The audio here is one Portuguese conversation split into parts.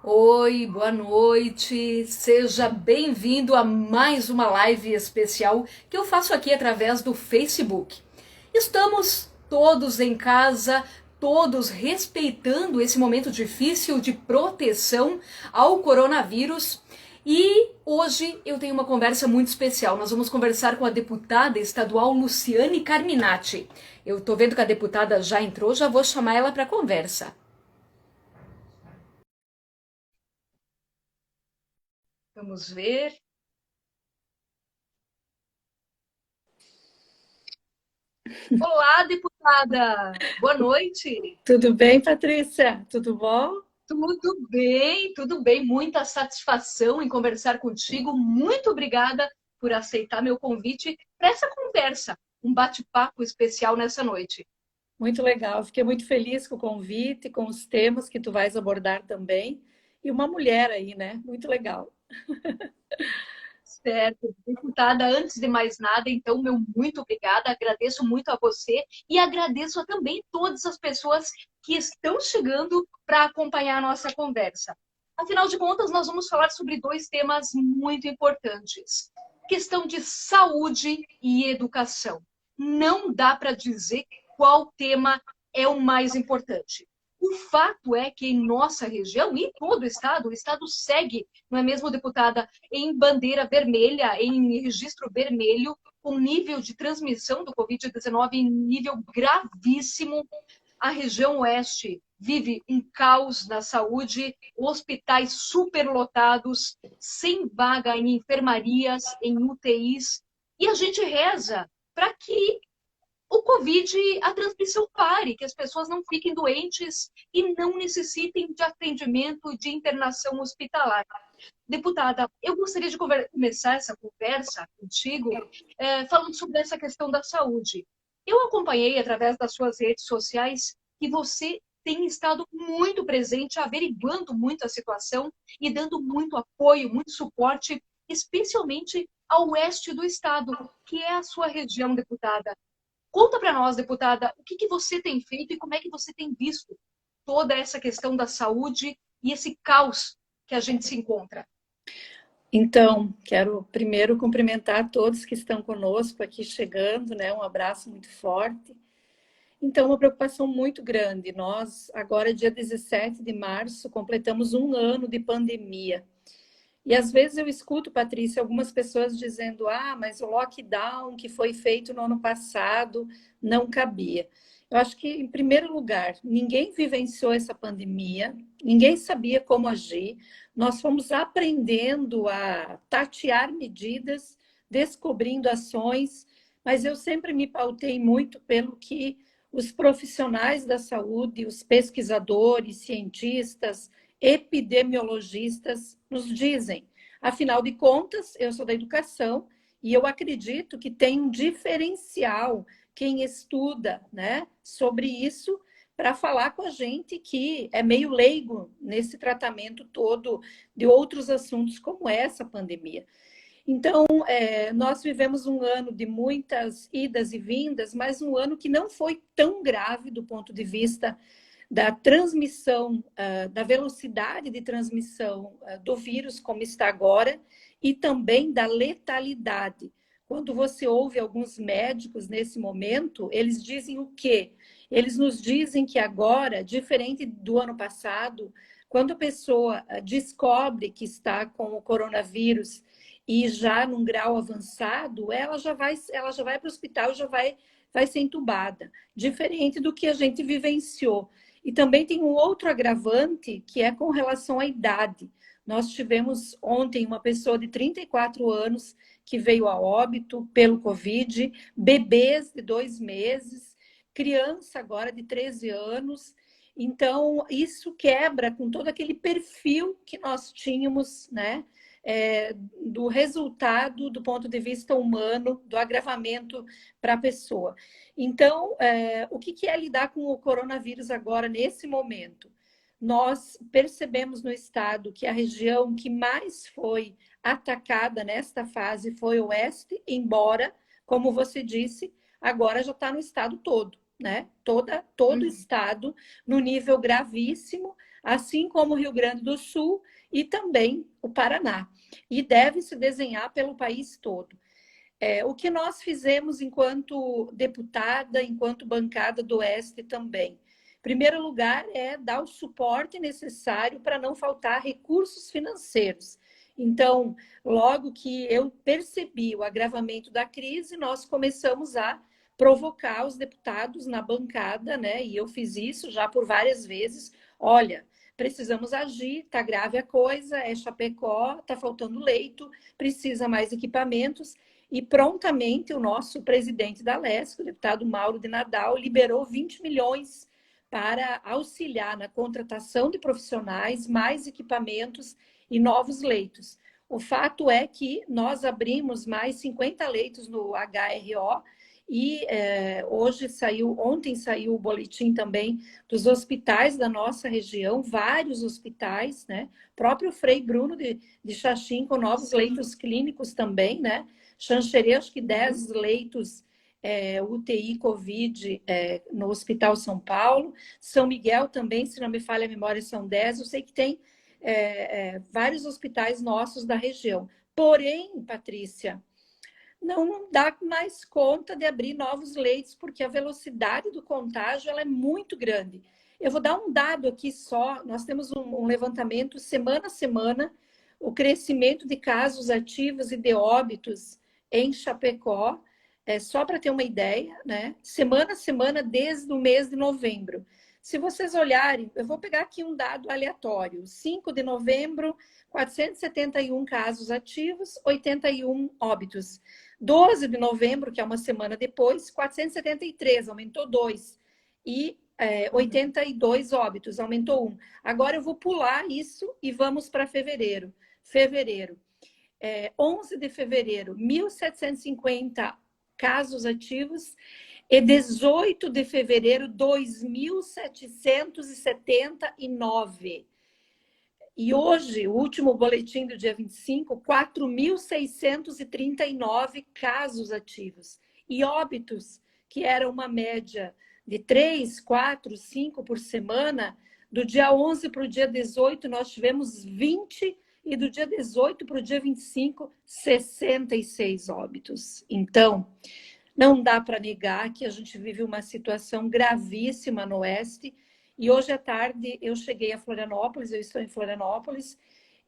Oi, boa noite. Seja bem-vindo a mais uma live especial que eu faço aqui através do Facebook. Estamos todos em casa, todos respeitando esse momento difícil de proteção ao coronavírus. E hoje eu tenho uma conversa muito especial. Nós vamos conversar com a deputada estadual Luciane Carminati. Eu estou vendo que a deputada já entrou, já vou chamar ela para conversa. Vamos ver. Olá, deputada! Boa noite! Tudo bem, Patrícia? Tudo bom? Tudo bem, tudo bem. Muita satisfação em conversar contigo. Muito obrigada por aceitar meu convite para essa conversa, um bate-papo especial nessa noite. Muito legal. Fiquei muito feliz com o convite, com os temas que tu vais abordar também. E uma mulher aí, né? Muito legal. Certo, deputada, antes de mais nada, então, meu muito obrigada, agradeço muito a você e agradeço a também todas as pessoas que estão chegando para acompanhar a nossa conversa. Afinal de contas, nós vamos falar sobre dois temas muito importantes: questão de saúde e educação. Não dá para dizer qual tema é o mais importante. O fato é que em nossa região e todo o estado segue, não é mesmo, deputada, em bandeira vermelha, em registro vermelho, com nível de transmissão do Covid-19 em nível gravíssimo. A região oeste vive um caos na saúde, hospitais superlotados, sem vaga em enfermarias, em UTIs, e a gente reza para que o Covid, a transmissão pare, que as pessoas não fiquem doentes e não necessitem de atendimento de internação hospitalar. Deputada, eu gostaria de começar essa conversa contigo falando sobre essa questão da saúde. Eu acompanhei através das suas redes sociais que você tem estado muito presente, averiguando muito a situação e dando muito apoio, muito suporte, especialmente ao oeste do estado, que é a sua região, deputada. Conta para nós, deputada, o que que você tem feito e como é que você tem visto toda essa questão da saúde e esse caos que a gente se encontra. Então, quero primeiro cumprimentar todos que estão conosco aqui chegando, né? Um abraço muito forte. Então, uma preocupação muito grande. Nós, agora, dia 17 de março, completamos um ano de pandemia. E às vezes eu escuto, Patrícia, algumas pessoas dizendo: ah, mas o lockdown que foi feito no ano passado não cabia. Eu acho que, em primeiro lugar, ninguém vivenciou essa pandemia, ninguém sabia como agir. Nós fomos aprendendo a tatear medidas, descobrindo ações, mas eu sempre me pautei muito pelo que os profissionais da saúde, os pesquisadores, cientistas, epidemiologistas nos dizem. Afinal de contas, eu sou da educação e eu acredito que tem um diferencial quem estuda, né, sobre isso para falar com a gente que é meio leigo nesse tratamento todo de outros assuntos como essa pandemia. Então, nós vivemos um ano de muitas idas e vindas, mas um ano que não foi tão grave do ponto de vista da transmissão, da velocidade de transmissão do vírus, como está agora, e também da letalidade. Quando você ouve alguns médicos nesse momento, eles dizem o quê? Eles nos dizem que agora, diferente do ano passado, quando a pessoa descobre que está com o coronavírus e já num grau avançado, ela já vai para o hospital, vai ser entubada, diferente do que a gente vivenciou. E também tem um outro agravante, que é com relação à idade. Nós tivemos ontem uma pessoa de 34 anos que veio a óbito pelo Covid, bebês de 2 meses, criança agora de 13 anos. Então, isso quebra com todo aquele perfil que nós tínhamos, né? Do resultado do ponto de vista humano, do agravamento para a pessoa. Então, o que é lidar com o coronavírus agora, nesse momento? Nós percebemos no estado que a região que mais foi atacada nesta fase foi o oeste, embora, como você disse, agora já está no estado todo, né? Todo o Uhum. estado no nível gravíssimo. assim como o Rio Grande do Sul e também o Paraná. E deve se desenhar pelo país todo. O que nós fizemos enquanto deputada, enquanto bancada do Oeste também? Em primeiro lugar, é dar o suporte necessário para não faltar recursos financeiros. Então, logo que eu percebi o agravamento da crise, nós começamos a provocar os deputados na bancada, né? E eu fiz isso já por várias vezes. Olha, precisamos agir, está grave a coisa, é Chapecó, está faltando leito, precisa mais equipamentos. E prontamente o nosso presidente da Lesc, o deputado Mauro de Nadal, liberou 20 milhões para auxiliar na contratação de profissionais, mais equipamentos e novos leitos. O fato é que nós abrimos mais 50 leitos no HRO e ontem saiu o boletim também dos hospitais da nossa região, vários hospitais, né? O próprio Frei Bruno de Xaxim com novos leitos clínicos também, né? Xanxerê, acho que 10 leitos UTI Covid no Hospital São Paulo. São Miguel também, se não me falha a memória, são 10. Eu sei que tem vários hospitais nossos da região. Porém, Patrícia, não dá mais conta de abrir novos leitos, porque a velocidade do contágio ela é muito grande. Eu vou dar um dado aqui só. Nós temos um levantamento semana a semana, o crescimento de casos ativos e de óbitos em Chapecó, só para ter uma ideia, né? Semana a semana, desde o mês de novembro. Se vocês olharem, eu vou pegar aqui um dado aleatório. 5 de novembro, 471 casos ativos, 81 óbitos. 12 de novembro, que é uma semana depois, 473, aumentou 2. E 82 óbitos, aumentou 1. Agora eu vou pular isso e vamos para fevereiro. 11 de fevereiro, 1.750 casos ativos e 18 de fevereiro, 2.779. E hoje, o último boletim do dia 25, 4.639 casos ativos. E óbitos, que era uma média de 3, 4, 5 por semana, do dia 11 para o dia 18, nós tivemos 20, e do dia 18 para o dia 25, 66 óbitos. Então, não dá para negar que a gente vive uma situação gravíssima no Oeste. E hoje à tarde eu cheguei a Florianópolis, eu estou em Florianópolis,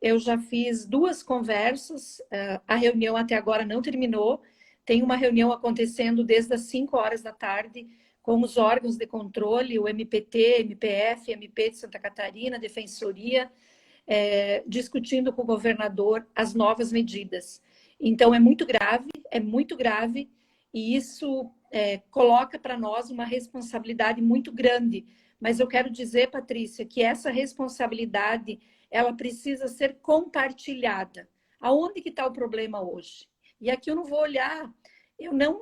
eu já fiz 2 conversas, a reunião até agora não terminou, tem uma reunião acontecendo desde as 5 horas da tarde com os órgãos de controle, o MPT, MPF, MP de Santa Catarina, Defensoria, discutindo com o governador as novas medidas. Então, é muito grave, e isso coloca para nós uma responsabilidade muito grande. Mas eu quero dizer, Patrícia, que essa responsabilidade ela precisa ser compartilhada. Aonde que está o problema hoje? E aqui eu não vou olhar,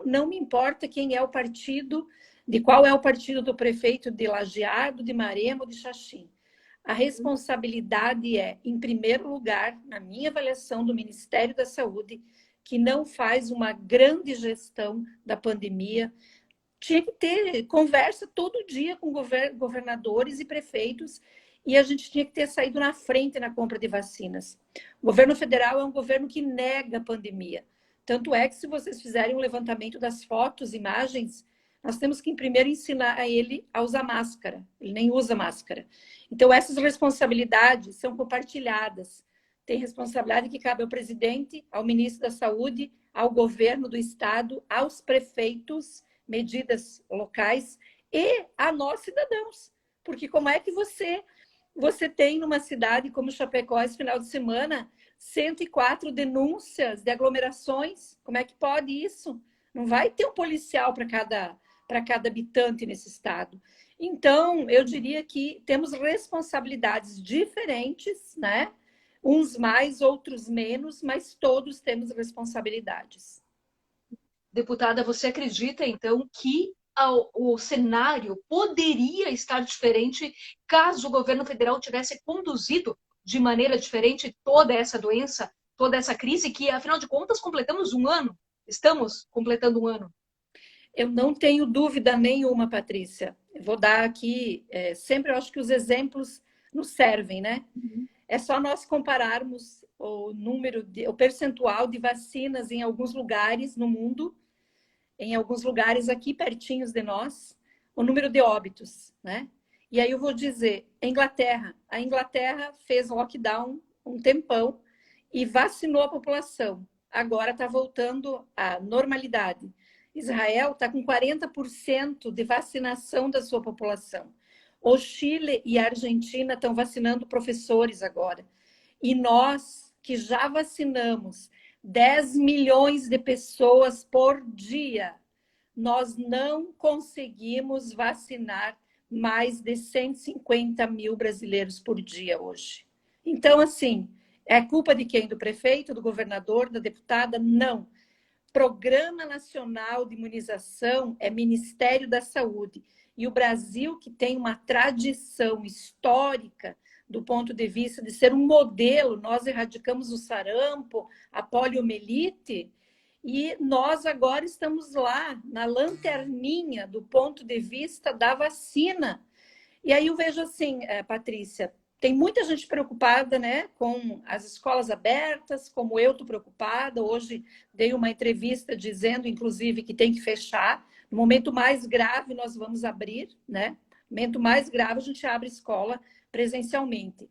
não me importa quem é o partido, de qual é o partido do prefeito de Lajeado, de Maremo, de Xaxim. A responsabilidade em primeiro lugar, na minha avaliação do Ministério da Saúde, que não faz uma grande gestão da pandemia. Tinha que ter conversa todo dia com governadores e prefeitos, e a gente tinha que ter saído na frente na compra de vacinas. O governo federal é um governo que nega a pandemia. Tanto é que, se vocês fizerem um levantamento das fotos, imagens, nós temos que primeiro ensinar a ele a usar máscara. Ele nem usa máscara. Então, essas responsabilidades são compartilhadas. Tem responsabilidade que cabe ao presidente, ao ministro da Saúde, ao governo do estado, aos prefeitos, medidas locais, e a nós, cidadãos. Porque como é que você tem numa cidade como Chapecó, esse final de semana, 104 denúncias de aglomerações? Como é que pode isso? Não vai ter um policial para cada habitante nesse estado. Então, eu diria que temos responsabilidades diferentes, né? Uns mais, outros menos, mas todos temos responsabilidades. Deputada, você acredita, então, que o cenário poderia estar diferente caso o governo federal tivesse conduzido de maneira diferente toda essa doença, toda essa crise, que, afinal de contas, completamos um ano? Estamos completando um ano. Eu não tenho dúvida nenhuma, Patrícia. Eu vou dar aqui, sempre eu acho que os exemplos nos servem, né? Uhum. É só nós compararmos o percentual de vacinas em alguns lugares no mundo, em alguns lugares aqui pertinhos de nós, o número de óbitos, né? E aí eu vou dizer, a Inglaterra fez lockdown um tempão e vacinou a população. Agora está voltando à normalidade. Israel está com 40% de vacinação da sua população. O Chile e a Argentina estão vacinando professores agora. E nós, que já vacinamos 10 milhões de pessoas por dia, nós não conseguimos vacinar mais de 150 mil brasileiros por dia hoje. Então, assim, é culpa de quem? Do prefeito, do governador, da deputada? Não. Programa Nacional de Imunização é Ministério da Saúde. E o Brasil, que tem uma tradição histórica do ponto de vista de ser um modelo, nós erradicamos o sarampo, a poliomielite, e nós agora estamos lá, na lanterninha, do ponto de vista da vacina. E aí eu vejo assim, Patrícia, tem muita gente preocupada, né, com as escolas abertas, como eu estou preocupada. Hoje dei uma entrevista dizendo, inclusive, que tem que fechar. No momento mais grave, nós vamos abrir, né? No momento mais grave, a gente abre escola presencialmente.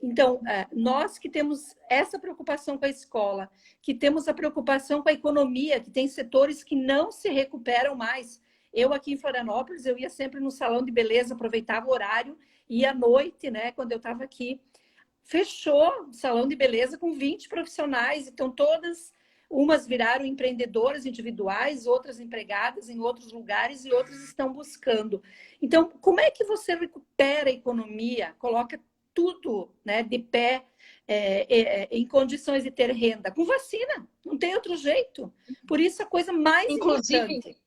Então, nós que temos essa preocupação com a escola, que temos a preocupação com a economia, que tem setores que não se recuperam mais. Eu aqui em Florianópolis, eu ia sempre no salão de beleza, aproveitava o horário, ia à noite, né, quando eu estava aqui. Fechou o salão de beleza com 20 profissionais, então todas, umas viraram empreendedoras individuais, outras empregadas em outros lugares e outras estão buscando. Então, como é que você recupera a economia, coloca tudo, né, de pé, em condições de ter renda? Com vacina, não tem outro jeito. Por isso, a coisa mais Inclusive, importante.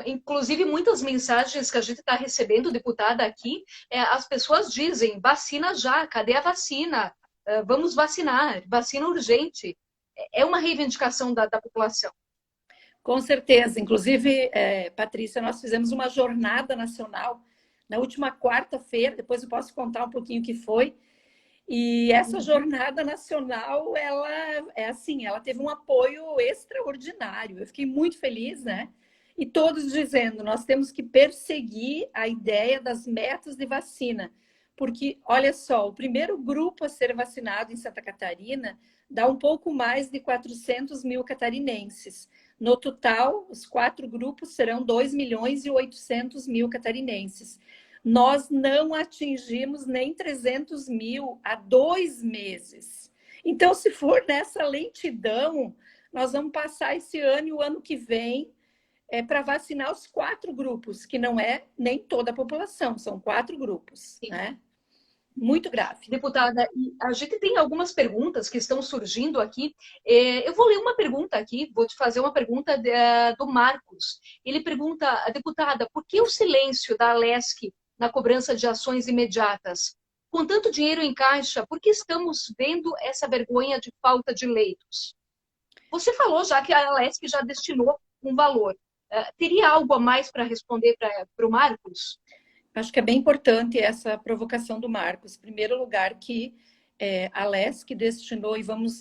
Inclusive, muitas mensagens que a gente está recebendo, deputada, aqui, as pessoas dizem, vacina já, cadê a vacina? Vamos vacinar, vacina urgente. É uma reivindicação da população. Com certeza. Inclusive, Patrícia, nós fizemos uma jornada nacional na última quarta-feira, depois eu posso contar um pouquinho o que foi. E essa jornada nacional, ela é assim, ela teve um apoio extraordinário. Eu fiquei muito feliz, né? E todos dizendo, nós temos que perseguir a ideia das metas de vacina. Porque, olha só, o primeiro grupo a ser vacinado em Santa Catarina dá um pouco mais de 400 mil catarinenses. No total, os 4 grupos serão 2 milhões e 800 mil catarinenses. Nós não atingimos nem 300 mil há 2 meses. Então, se for nessa lentidão, nós vamos passar esse ano e o ano que vem para vacinar os 4 grupos, que não é nem toda a população, são 4 grupos, né? Muito grave. Deputada, a gente tem algumas perguntas que estão surgindo aqui. Eu vou ler uma pergunta aqui, vou te fazer uma pergunta do Marcos. Ele pergunta, deputada, por que o silêncio da Alesc na cobrança de ações imediatas? Com tanto dinheiro em caixa, por que estamos vendo essa vergonha de falta de leitos? Você falou já que a Alesc já destinou um valor. Teria algo a mais para responder para o Marcos? Acho que é bem importante essa provocação do Marcos. Em primeiro lugar, que a Alesc destinou, e vamos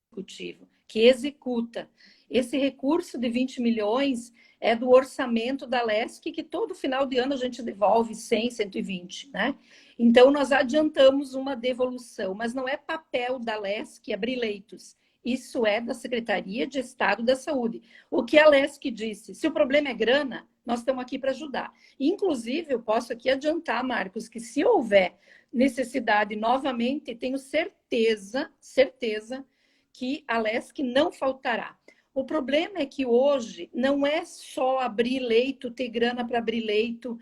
executivo, que executa. Esse recurso de 20 milhões é do orçamento da Alesc, que todo final de ano a gente devolve 100, 120, né? Então, nós adiantamos uma devolução, mas não é papel da Alesc abrir leitos. Isso é da Secretaria de Estado da Saúde. O que a Alesc disse, se o problema é grana, nós estamos aqui para ajudar. Inclusive, eu posso aqui adiantar, Marcos, que se houver necessidade novamente, tenho certeza que a Alesc não faltará. O problema é que hoje não é só abrir leito, ter grana para abrir leito,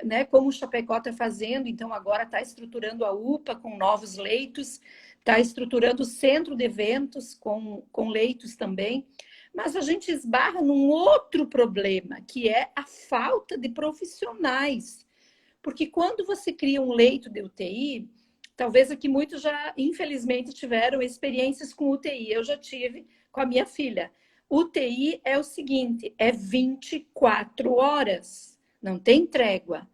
né, como o Chapecó está fazendo, então agora está estruturando a UPA com novos leitos, está estruturando o centro de eventos com leitos também, mas a gente esbarra num outro problema, que é a falta de profissionais. Porque quando você cria um leito de UTI, talvez aqui muitos já, infelizmente, tiveram experiências com UTI. Eu já tive com a minha filha. UTI é o seguinte, é 24 horas, não tem trégua.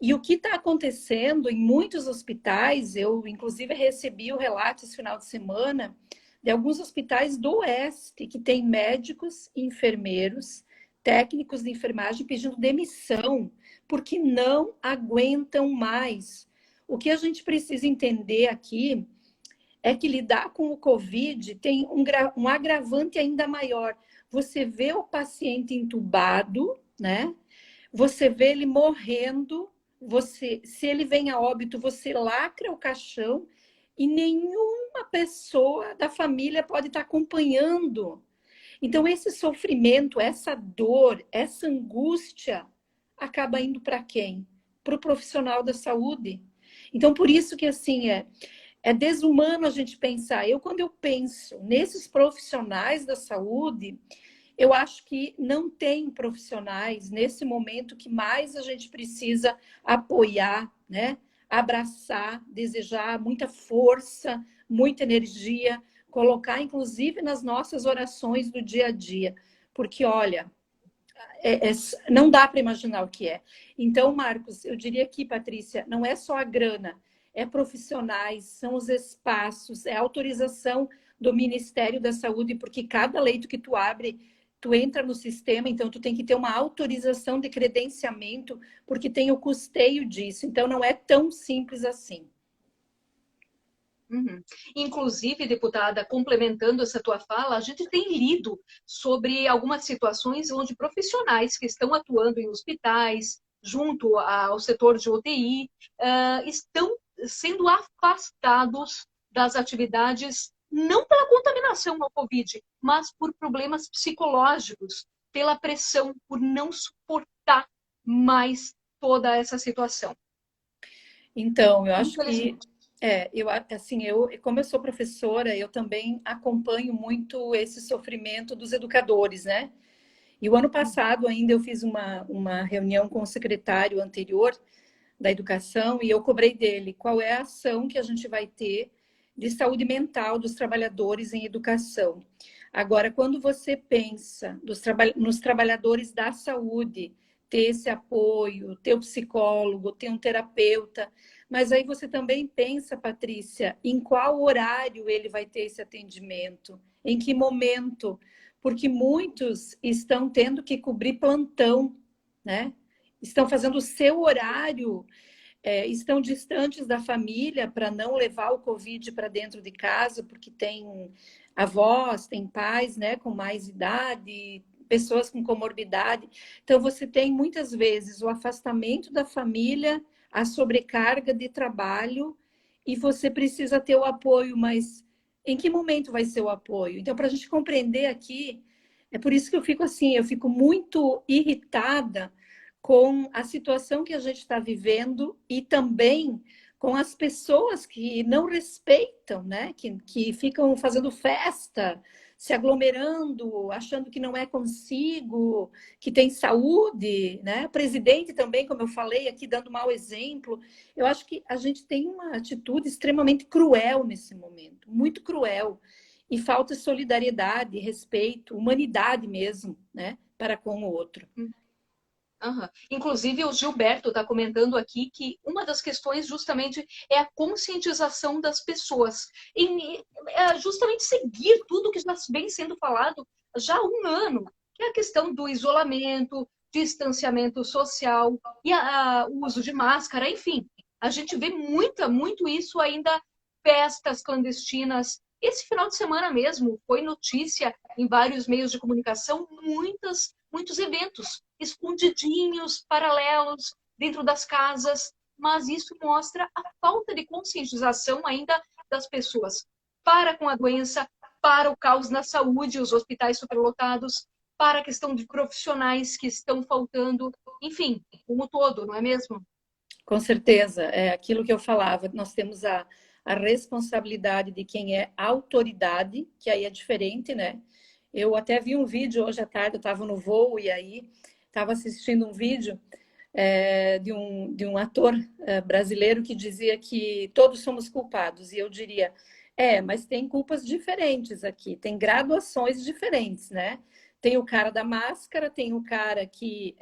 E o que está acontecendo em muitos hospitais, eu inclusive recebi o relato esse final de semana, de alguns hospitais do Oeste, que tem médicos, enfermeiros, técnicos de enfermagem pedindo demissão, porque não aguentam mais. O que a gente precisa entender aqui é que lidar com o Covid tem um agravante ainda maior. Você vê o paciente entubado, né? Você vê ele morrendo, se ele vem a óbito, você lacra o caixão e nenhuma pessoa da família pode estar acompanhando. Então, esse sofrimento, essa dor, essa angústia acaba indo para quem? Para o profissional da saúde. Então, por isso que assim é desumano a gente pensar. Quando eu penso nesses profissionais da saúde, eu acho que não tem profissionais nesse momento que mais a gente precisa apoiar, né? Abraçar, desejar muita força, muita energia, colocar inclusive nas nossas orações do dia a dia. Porque, olha, não dá para imaginar o que é. Então, Marcos, eu diria aqui, Patrícia, não é só a grana, é profissionais, são os espaços, é a autorização do Ministério da Saúde, porque cada leito que tu abre, tu entra no sistema, então tu tem que ter uma autorização de credenciamento, porque tem o custeio disso. Então, não é tão simples assim. Uhum. Inclusive, deputada, complementando essa tua fala, a gente tem lido sobre algumas situações onde profissionais que estão atuando em hospitais, junto ao setor de UTI, estão sendo afastados das atividades, não pela contaminação ao Covid, mas por problemas psicológicos, pela pressão, por não suportar mais toda essa situação. Então, eu acho que Infelizmente. como eu sou professora, eu também acompanho muito esse sofrimento dos educadores, né? E o ano passado ainda eu fiz uma reunião com o secretário anterior da educação e eu cobrei dele qual é a ação que a gente vai ter de saúde mental dos trabalhadores em educação. Agora, quando você pensa nos trabalhadores da saúde, ter esse apoio, ter um psicólogo, ter um terapeuta, mas aí você também pensa, Patrícia, em qual horário ele vai ter esse atendimento, em que momento, porque muitos estão tendo que cobrir plantão, né? Estão fazendo o seu horário, estão distantes da família para não levar o Covid para dentro de casa, porque tem avós, tem pais, né, com mais idade, pessoas com comorbidade. Então, você tem muitas vezes o afastamento da família, a sobrecarga de trabalho, e você precisa ter o apoio, mas em que momento vai ser o apoio? Então, para a gente compreender aqui, é por isso que eu fico assim, eu fico muito irritada com a situação que a gente está vivendo e também com as pessoas que não respeitam, né? Que ficam fazendo festa, se aglomerando, achando que não é consigo, que tem saúde, né? Presidente também, como eu falei aqui, dando mau exemplo. Eu acho que a gente tem uma atitude extremamente cruel nesse momento, muito cruel. E falta solidariedade, respeito, humanidade mesmo, né? Para com o outro. Uhum. Inclusive, o Gilberto está comentando aqui que uma das questões justamente é a conscientização das pessoas, em justamente seguir tudo que já vem sendo falado já há um ano, que é a questão do isolamento, distanciamento social e o uso de máscara, enfim. A gente vê muito isso ainda, festas clandestinas. Esse final de semana mesmo foi notícia em vários meios de comunicação, muitos eventos escondidinhos, paralelos, dentro das casas, mas isso mostra a falta de conscientização ainda das pessoas para com a doença, para o caos na saúde, os hospitais superlotados, para a questão de profissionais que estão faltando, enfim, como todo, não é mesmo? Com certeza, é aquilo que eu falava, nós temos a responsabilidade de quem é autoridade, que aí é diferente, né? Eu até vi um vídeo hoje à tarde, eu estava no voo e aí estava assistindo um vídeo de um ator brasileiro que dizia que todos somos culpados, e eu diria, Mas tem culpas diferentes aqui, tem graduações diferentes, né? Tem o cara da máscara, tem o cara que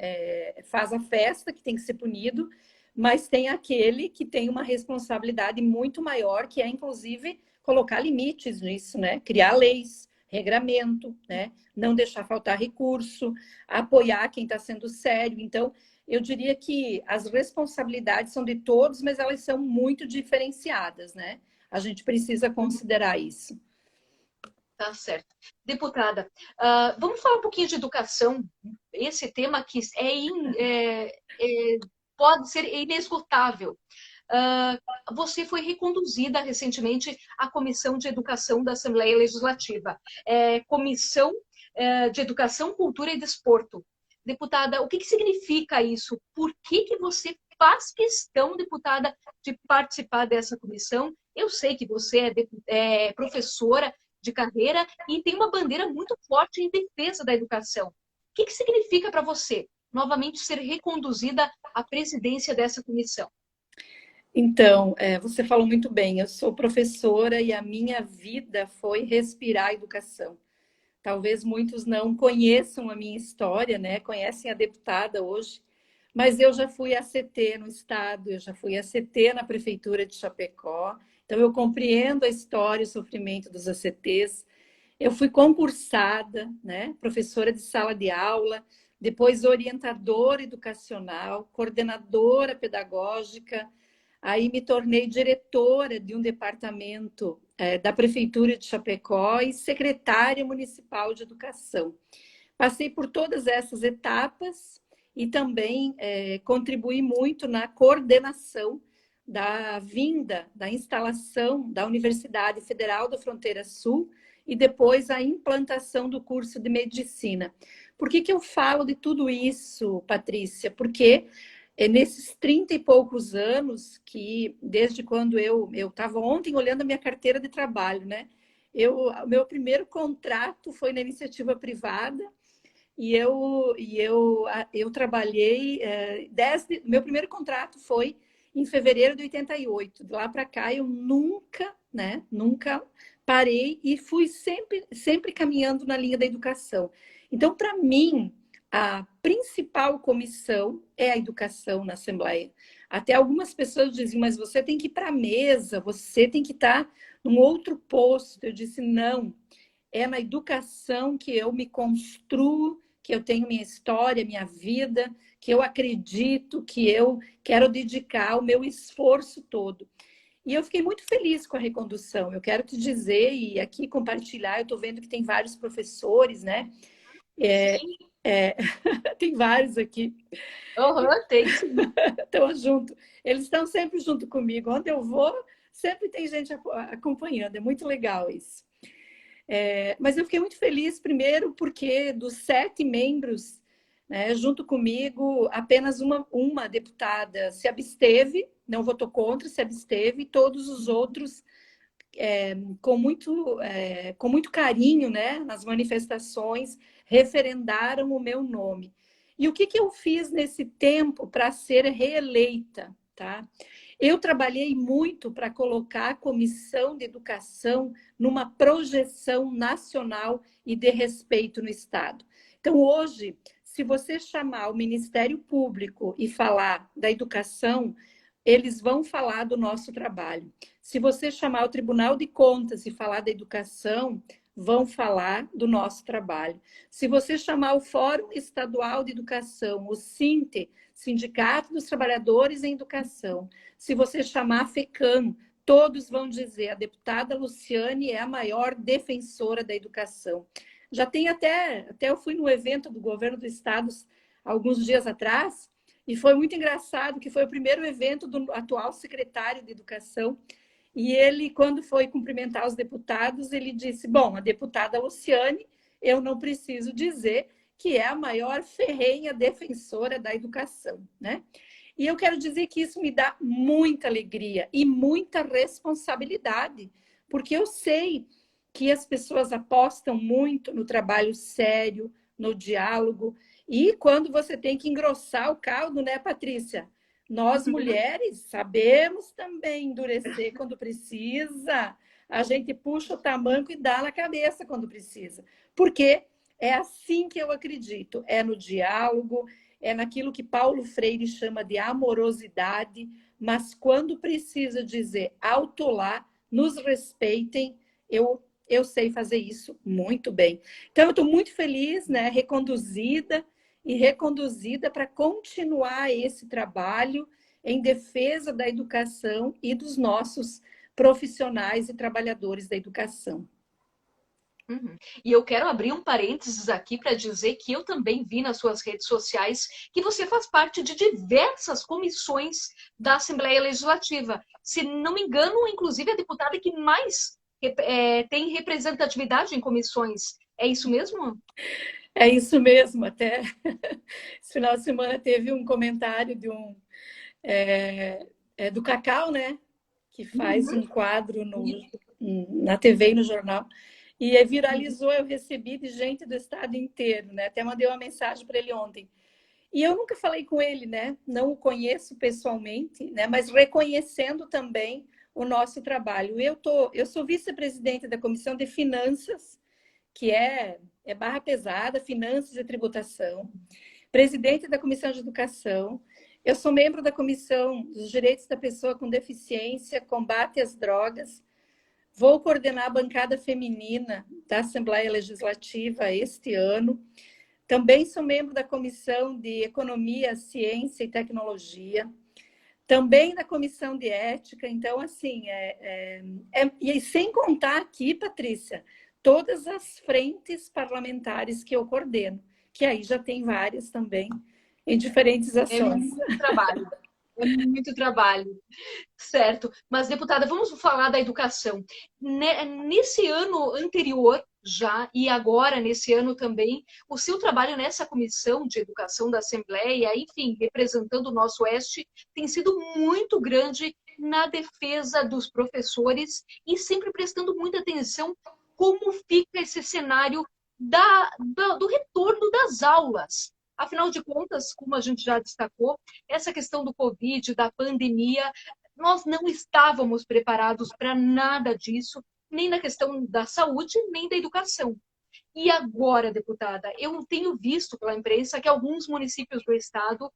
faz a festa, que tem que ser punido, mas tem aquele que tem uma responsabilidade muito maior, que é, inclusive, colocar limites nisso, né? Criar leis, regramento, né? Não deixar faltar recurso, apoiar quem está sendo sério. Então, eu diria que as responsabilidades são de todos, mas elas são muito diferenciadas, né? A gente precisa considerar isso. Tá certo. Deputada, vamos falar um pouquinho de educação. Esse tema que pode ser inesgotável. Você foi reconduzida recentemente à Comissão de Educação da Assembleia Legislativa, Comissão de Educação, Cultura e Desporto. Deputada, o que significa isso? Por que você faz questão, deputada, de participar dessa comissão? Eu sei que você é professora de carreira e tem uma bandeira muito forte em defesa da educação. O que significa para você, novamente, ser reconduzida à presidência dessa comissão? Então, você falou muito bem, eu sou professora e a minha vida foi respirar a educação. Talvez muitos não conheçam a minha história, né? Conhecem a deputada hoje, mas eu já fui ACT no estado, eu já fui ACT na prefeitura de Chapecó, então eu compreendo a história e o sofrimento dos ACTs. Eu fui concursada, né? Professora de sala de aula, depois orientadora educacional, coordenadora pedagógica, aí me tornei diretora de um departamento da Prefeitura de Chapecó e secretária municipal de educação. Passei por todas essas etapas e também contribuí muito na coordenação da vinda, da instalação da Universidade Federal da Fronteira Sul e depois a implantação do curso de medicina. Por que eu falo de tudo isso, Patrícia? Porque nesses 30 e poucos anos que, desde quando eu estava ontem olhando a minha carteira de trabalho, né? O meu primeiro contrato foi na iniciativa privada e eu trabalhei, meu primeiro contrato foi em fevereiro de 88. De lá para cá eu nunca, né? Nunca parei e fui sempre caminhando na linha da educação. Então, para mim, a principal comissão é a educação na Assembleia. Até algumas pessoas diziam, mas você tem que ir para a mesa, você tem que estar num outro posto. Eu disse, não, é na educação que eu me construo, que eu tenho minha história, minha vida, que eu acredito, que eu quero dedicar o meu esforço todo. E eu fiquei muito feliz com a recondução. Eu quero te dizer e aqui compartilhar, eu estou vendo que tem vários professores, né? Tem vários aqui. Tem sim. Estão junto. Eles estão sempre junto comigo. Onde eu vou, sempre tem gente acompanhando. É muito legal isso. Mas eu fiquei muito feliz, primeiro, porque dos 7 membros, né, junto comigo, apenas uma deputada se absteve, não votou contra, se absteve, e todos os outros, com muito carinho, né, nas manifestações, referendaram o meu nome. E o que eu fiz nesse tempo para ser reeleita, tá? Eu trabalhei muito para colocar a Comissão de Educação numa projeção nacional e de respeito no Estado. Então, hoje, se você chamar o Ministério Público e falar da educação, eles vão falar do nosso trabalho. Se você chamar o Tribunal de Contas e falar da educação, vão falar do nosso trabalho. Se você chamar o Fórum Estadual de Educação, o SINTE, Sindicato dos Trabalhadores em Educação, se você chamar a FECAM, todos vão dizer a deputada Luciane é a maior defensora da educação. Já tem até eu fui no evento do governo do estado alguns dias atrás, e foi muito engraçado, que foi o primeiro evento do atual secretário de Educação, e ele, quando foi cumprimentar os deputados, ele disse, bom, a deputada Luciane, eu não preciso dizer que é a maior ferrenha defensora da educação, né? E eu quero dizer que isso me dá muita alegria e muita responsabilidade, porque eu sei que as pessoas apostam muito no trabalho sério, no diálogo, e quando você tem que engrossar o caldo, né, Patrícia? Nós, mulheres, sabemos também endurecer quando precisa. a gente puxa o tamanco e dá na cabeça quando precisa. Porque é assim que eu acredito, é no diálogo, é naquilo que Paulo Freire chama de amorosidade, mas quando precisa dizer alto lá, nos respeitem, eu sei fazer isso muito bem. Então, eu estou muito feliz, né, reconduzida para continuar esse trabalho em defesa da educação e dos nossos profissionais e trabalhadores da educação. Uhum. E eu quero abrir um parênteses aqui para dizer que eu também vi nas suas redes sociais que você faz parte de diversas comissões da Assembleia Legislativa. Se não me engano, inclusive a deputada que mais tem representatividade em comissões. É isso mesmo? É isso mesmo, até esse final de semana teve um comentário de do Cacau, né? Que faz um quadro na TV e no jornal. E viralizou, eu recebi de gente do estado inteiro, né? Até mandei uma mensagem para ele ontem. E eu nunca falei com ele, né? Não o conheço pessoalmente, né? Mas reconhecendo também o nosso trabalho. Eu sou vice-presidente da Comissão de Finanças, que é barra pesada, Finanças e Tributação, presidente da Comissão de Educação. Eu sou membro da Comissão dos Direitos da Pessoa com Deficiência, Combate às Drogas. Vou coordenar a bancada feminina da Assembleia Legislativa este ano. Também sou membro da Comissão de Economia, Ciência e Tecnologia. Também da Comissão de Ética. Então, assim, e sem contar aqui, Patrícia, todas as frentes parlamentares que eu coordeno, que aí já tem várias também, em diferentes ações. É muito trabalho. É muito trabalho. Certo. Mas, deputada, vamos falar da educação. Nesse ano anterior, já, e agora, nesse ano também, o seu trabalho nessa comissão de educação da Assembleia, enfim, representando o nosso Oeste, tem sido muito grande na defesa dos professores e sempre prestando muita atenção como fica esse cenário do retorno das aulas. Afinal de contas, como a gente já destacou, essa questão do Covid, da pandemia, nós não estávamos preparados para nada disso, nem na questão da saúde, nem da educação. E agora, deputada, eu tenho visto pela imprensa que alguns municípios do estado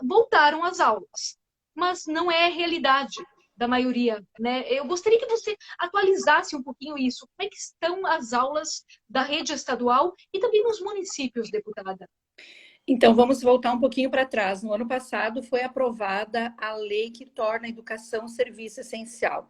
voltaram às aulas, mas não é a realidade da maioria, né? Eu gostaria que você atualizasse um pouquinho isso. Como é que estão as aulas da rede estadual e também nos municípios, deputada? Então, vamos voltar um pouquinho para trás. No ano passado foi aprovada a lei que torna a educação um serviço essencial.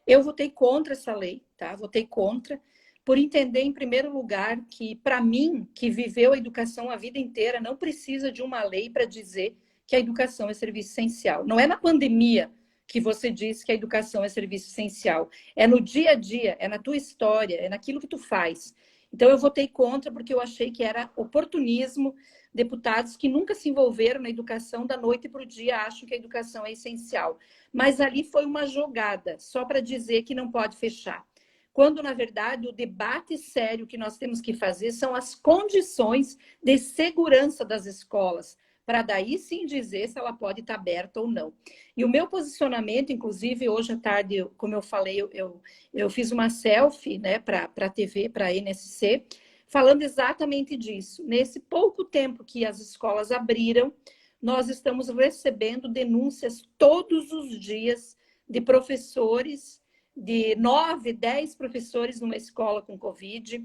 Eu votei contra essa lei, tá? Votei contra, por entender, em primeiro lugar, que, para mim, que viveu a educação a vida inteira, não precisa de uma lei para dizer que a educação é serviço essencial. Não é na pandemia que você diz que a educação é serviço essencial. É no dia a dia, é na tua história, é naquilo que tu faz. Então, eu votei contra porque eu achei que era oportunismo. Deputados que nunca se envolveram na educação, da noite para o dia, acham que a educação é essencial. Mas ali foi uma jogada, só para dizer que não pode fechar. Quando, na verdade, o debate sério que nós temos que fazer são as condições de segurança das escolas, para daí sim dizer se ela pode estar aberta ou não. E o meu posicionamento, inclusive, hoje à tarde, como eu falei, eu fiz uma selfie, né, para a TV, para a NSC, falando exatamente disso. Nesse pouco tempo que as escolas abriram, nós estamos recebendo denúncias todos os dias de professores, de 9, 10 professores numa escola com Covid,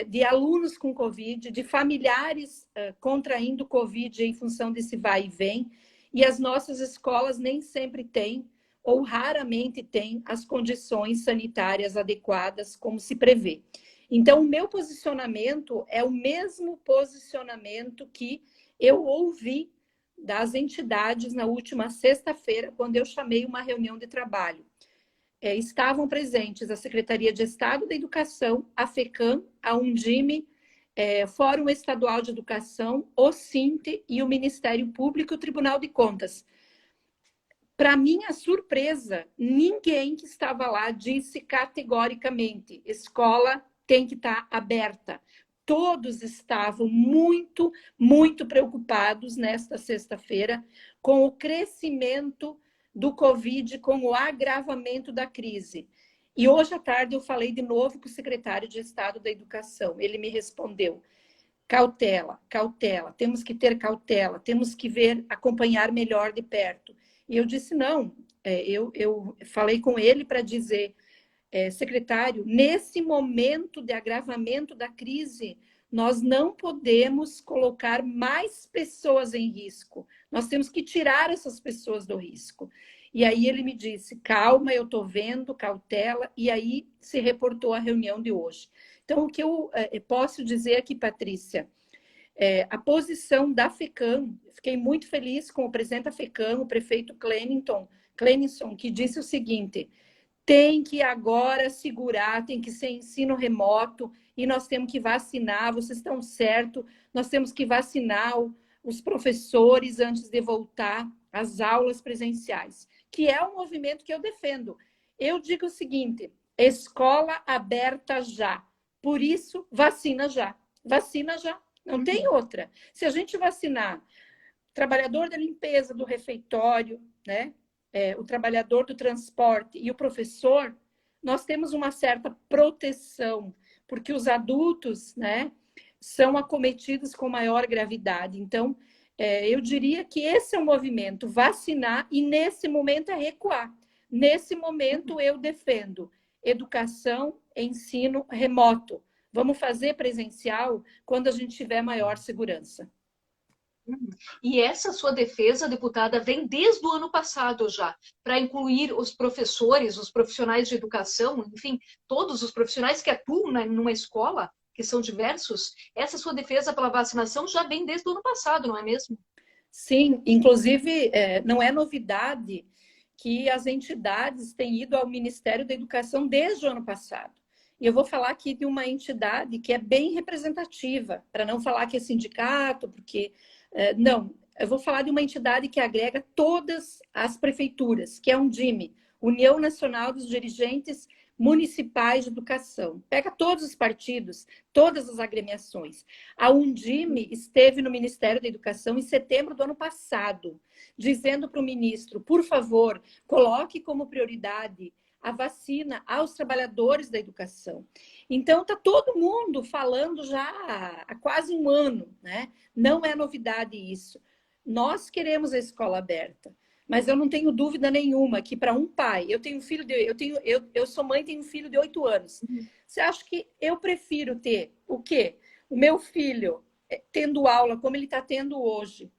de alunos com Covid, de familiares contraindo Covid em função desse vai e vem, e as nossas escolas nem sempre têm, ou raramente têm, as condições sanitárias adequadas como se prevê. Então, o meu posicionamento é o mesmo posicionamento que eu ouvi das entidades na última sexta-feira, quando eu chamei uma reunião de trabalho. Estavam presentes a Secretaria de Estado da Educação, a FECAM, a Undime, Fórum Estadual de Educação, o SINTE e o Ministério Público e o Tribunal de Contas. Para minha surpresa, ninguém que estava lá disse categoricamente: escola tem que estar aberta. Todos estavam muito, muito preocupados nesta sexta-feira com o crescimento do Covid, com o agravamento da crise. E hoje à tarde eu falei de novo com o secretário de Estado da Educação. Ele me respondeu: cautela, cautela, temos que ter cautela, temos que ver, acompanhar melhor de perto. E eu disse, não, eu falei com ele para dizer, secretário, nesse momento de agravamento da crise, nós não podemos colocar mais pessoas em risco, nós temos que tirar essas pessoas do risco. E aí ele me disse, calma, eu estou vendo, cautela, e aí se reportou a reunião de hoje. Então, o que eu posso dizer aqui, Patrícia, a posição da FECAM, fiquei muito feliz com o presidente da FECAM, o prefeito Clenisson, que disse o seguinte, tem que agora segurar, tem que ser ensino remoto, e nós temos que vacinar, vocês estão certos, nós temos que vacinar os professores antes de voltar às aulas presenciais, que é um movimento que eu defendo. Eu digo o seguinte, escola aberta já, por isso, vacina já. Vacina já, não tem outra. Se a gente vacinar trabalhador da limpeza do refeitório, né, o trabalhador do transporte e o professor, nós temos uma certa proteção, porque os adultos, né, são acometidos com maior gravidade. Então, eu diria que esse é o movimento, vacinar, e nesse momento é recuar. Nesse momento eu defendo educação, ensino remoto. Vamos fazer presencial quando a gente tiver maior segurança. E essa sua defesa, deputada, vem desde o ano passado já, para incluir os professores, os profissionais de educação, enfim, todos os profissionais que atuam numa escola, que são diversos. Essa sua defesa pela vacinação já vem desde o ano passado, não é mesmo? Sim, inclusive não é novidade que as entidades têm ido ao Ministério da Educação desde o ano passado. E eu vou falar aqui de uma entidade que é bem representativa, para não falar que é sindicato, porque... não, eu vou falar de uma entidade que agrega todas as prefeituras, que é a Undime, União Nacional dos Dirigentes Municipais de Educação. Pega todos os partidos, todas as agremiações. A Undime esteve no Ministério da Educação em setembro do ano passado, dizendo para o ministro, por favor, coloque como prioridade a vacina aos trabalhadores da educação. Então, está todo mundo falando já há quase um ano, né? Não é novidade isso. Nós queremos a escola aberta, mas eu não tenho dúvida nenhuma que para um pai, eu sou mãe, tenho um filho de 8 anos. Você acha que eu prefiro ter o quê? O meu filho tendo aula como ele está tendo hoje,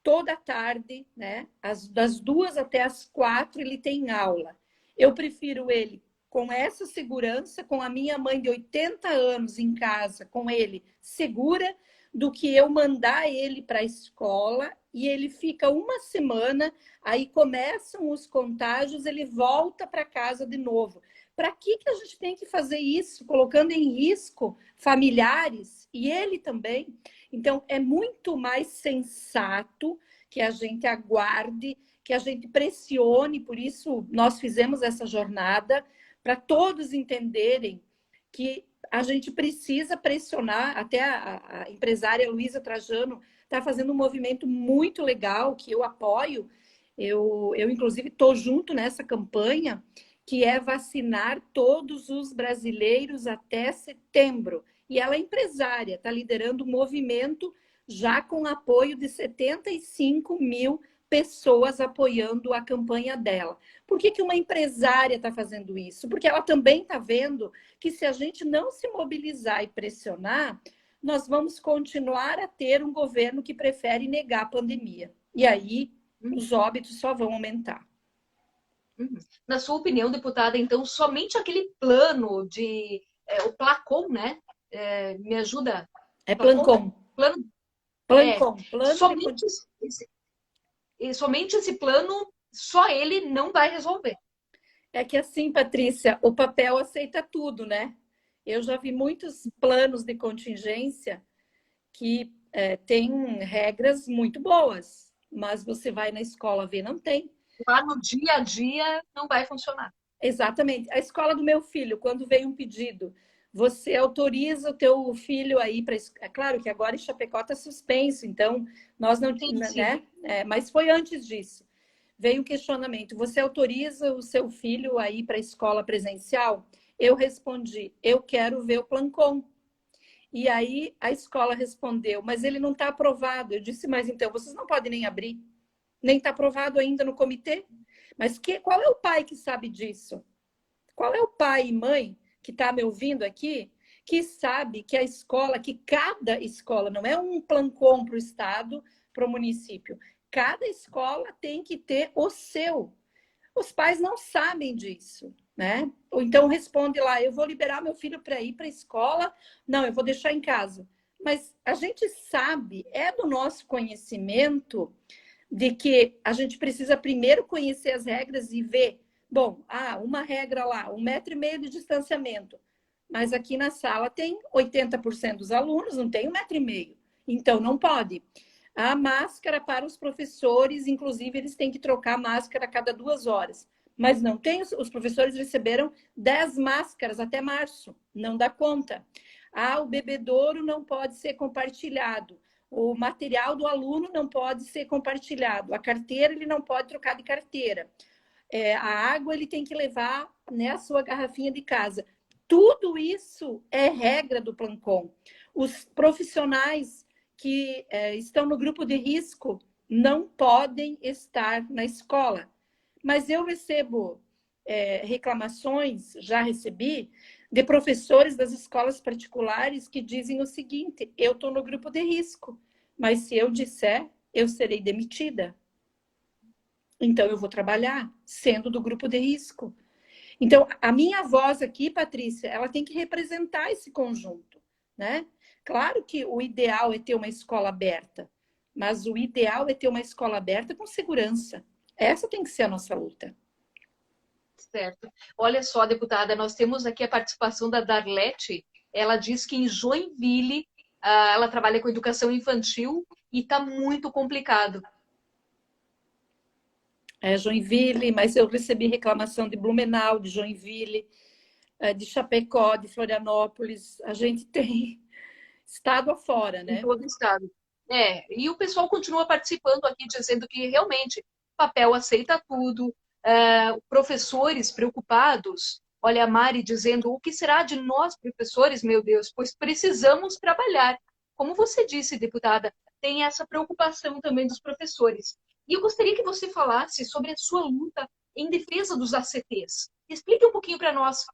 toda tarde, né? Das 2 até as 4 ele tem aula. Eu prefiro ele com essa segurança, com a minha mãe de 80 anos em casa, com ele segura, do que eu mandar ele para a escola e ele fica uma semana, aí começam os contágios, ele volta para casa de novo. Para que a gente tem que fazer isso, colocando em risco familiares e ele também? Então, é muito mais sensato que a gente aguarde, que a gente pressione, por isso nós fizemos essa jornada, para todos entenderem que a gente precisa pressionar, até a empresária Luísa Trajano está fazendo um movimento muito legal, que eu apoio, eu inclusive estou junto nessa campanha, que é vacinar todos os brasileiros até setembro. E ela é empresária, está liderando um movimento já com apoio de 75 mil pessoas apoiando a campanha dela. Por que uma empresária está fazendo isso? Porque ela também está vendo que se a gente não se mobilizar e pressionar, nós vamos continuar a ter um governo que prefere negar a pandemia. E aí os óbitos só vão aumentar. Na sua opinião, deputada, então, somente aquele plano de... o Placon, né? Me ajuda? É Plancom. Plancom. Somente esse plano, só ele não vai resolver. É que assim, Patrícia, o papel aceita tudo, né? Eu já vi muitos planos de contingência que têm regras muito boas, mas você vai na escola ver, não tem. Lá no dia a dia não vai funcionar. Exatamente. A escola do meu filho, quando vem um pedido, você autoriza o teu filho aí para... É claro que agora em Chapecó está suspenso, então nós não tínhamos, né? Mas foi antes disso. veio um questionamento: você autoriza o seu filho a ir para a escola presencial? Eu respondi: eu quero ver o Plancon. E aí a escola respondeu: mas ele não está aprovado. Eu disse: mas então vocês não podem nem abrir, nem está aprovado ainda no comitê. Mas qual é o pai que sabe disso? Qual é o pai e mãe que está me ouvindo aqui, que sabe que a escola, que cada escola, não é um Plancon para o estado, para o município, cada escola tem que ter o seu. Os pais não sabem disso, né? Ou então responde lá: eu vou liberar meu filho para ir para a escola, não, eu vou deixar em casa. Mas a gente sabe, é do nosso conhecimento, de que a gente precisa primeiro conhecer as regras e ver, bom, uma regra lá, 1,5 m de distanciamento, mas aqui na sala tem 80% dos alunos, não tem 1,5 m, então não pode. A máscara para os professores, inclusive, eles têm que trocar a máscara a cada 2 horas. Mas não tem, os professores receberam 10 máscaras até março, não dá conta. O bebedouro não pode ser compartilhado. O material do aluno não pode ser compartilhado. A carteira, ele não pode trocar de carteira. A água, ele tem que levar, né, a sua garrafinha de casa. Tudo isso é regra do Plancon. Os profissionais que estão no grupo de risco não podem estar na escola. Mas eu recebo reclamações, já recebi, de professores das escolas particulares que dizem o seguinte: eu estou no grupo de risco, mas se eu disser, eu serei demitida. Então, eu vou trabalhar sendo do grupo de risco. Então, a minha voz aqui, Patrícia, ela tem que representar esse conjunto, né? Claro que o ideal é ter uma escola aberta, mas o ideal é ter uma escola aberta com segurança. Essa tem que ser a nossa luta. Certo. Olha só, deputada, nós temos aqui a participação da Darlete. Ela diz que em Joinville, ela trabalha com educação infantil e está muito complicado. Joinville, mas eu recebi reclamação de Blumenau, de Joinville, de Chapecó, de Florianópolis. A gente tem estado afora, né? Em todo o estado. E o pessoal continua participando aqui, dizendo que realmente papel aceita tudo, professores preocupados. Olha, a Mari dizendo: o que será de nós, professores, meu Deus, pois precisamos trabalhar. Como você disse, deputada, tem essa preocupação também dos professores. E eu gostaria que você falasse sobre a sua luta em defesa dos ACTs. Explique um pouquinho para nós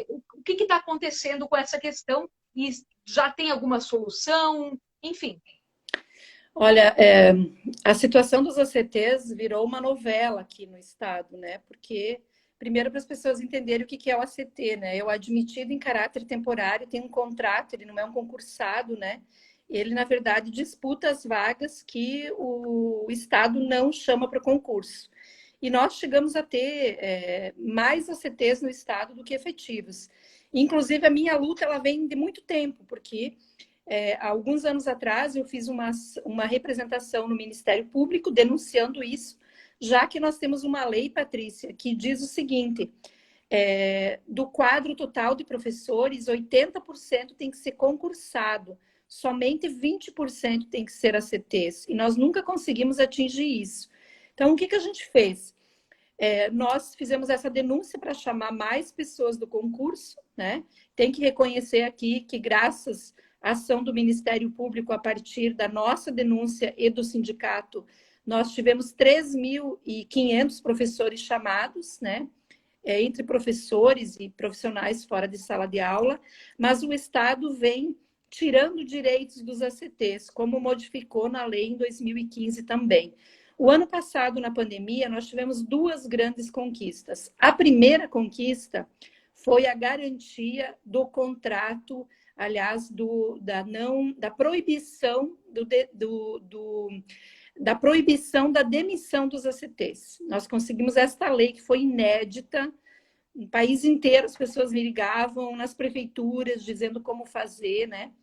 o que está acontecendo com essa questão e já tem alguma solução, enfim. Olha, a situação dos ACTs virou uma novela aqui no estado, né? Porque, primeiro, para as pessoas entenderem o que é o ACT, né? É o admitido em caráter temporário, tem um contrato, ele não é um concursado, né? Ele, na verdade, disputa as vagas que o estado não chama para concurso. E nós chegamos a ter mais ACTs no estado do que efetivos. Inclusive, a minha luta ela vem de muito tempo, porque há alguns anos atrás eu fiz uma representação no Ministério Público denunciando isso, já que nós temos uma lei, Patrícia, que diz o seguinte: do quadro total de professores, 80% tem que ser concursado, somente 20% tem que ser ACTs, e nós nunca conseguimos atingir isso. Então, o que a gente fez? Nós fizemos essa denúncia para chamar mais pessoas do concurso, né? Tem que reconhecer aqui que, graças à ação do Ministério Público, a partir da nossa denúncia e do sindicato, nós tivemos 3.500 professores chamados, né? Entre professores e profissionais fora de sala de aula, mas o Estado vem tirando direitos dos ACTs, como modificou na lei em 2015 também. O ano passado, na pandemia, nós tivemos 2 grandes conquistas. A primeira conquista foi a garantia do contrato, aliás, da proibição da proibição da demissão dos ACTs. Nós conseguimos esta lei que foi inédita. No país inteiro as pessoas me ligavam nas prefeituras dizendo como fazer, né?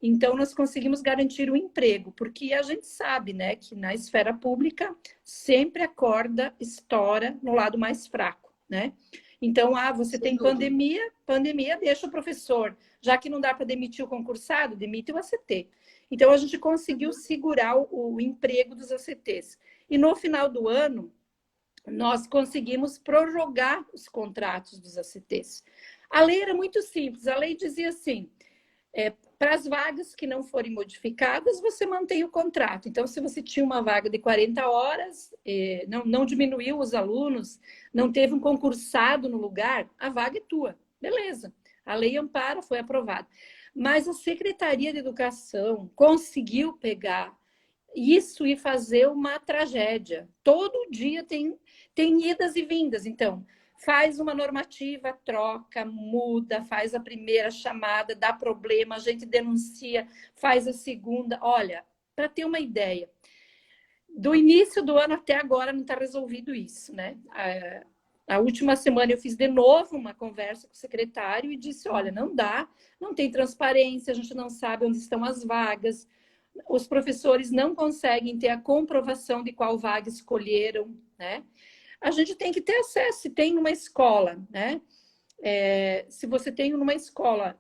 Então, nós conseguimos garantir o emprego, porque a gente sabe, né, que na esfera pública sempre a corda estoura no lado mais fraco, né? Então, você tem pandemia deixa o professor. Já que não dá para demitir o concursado, demite o ACT. Então, a gente conseguiu segurar o emprego dos ACTs. E no final do ano, nós conseguimos prorrogar os contratos dos ACTs. A lei era muito simples, a lei dizia assim, para as vagas que não forem modificadas, você mantém o contrato. Então, se você tinha uma vaga de 40 horas, não diminuiu os alunos, não teve um concursado no lugar, a vaga é tua. Beleza, a lei ampara, foi aprovada. Mas a Secretaria de Educação conseguiu pegar isso e fazer uma tragédia. Todo dia tem idas e vindas. Então, faz uma normativa, troca, muda, faz a primeira chamada, dá problema, a gente denuncia, faz a segunda. Olha, para ter uma ideia, do início do ano até agora não está resolvido isso, né? A última semana eu fiz de novo uma conversa com o secretário e disse, olha, não dá, não tem transparência, a gente não sabe onde estão as vagas, os professores não conseguem ter a comprovação de qual vaga escolheram, né? A gente tem que ter acesso, se tem numa escola, né? Se você tem numa escola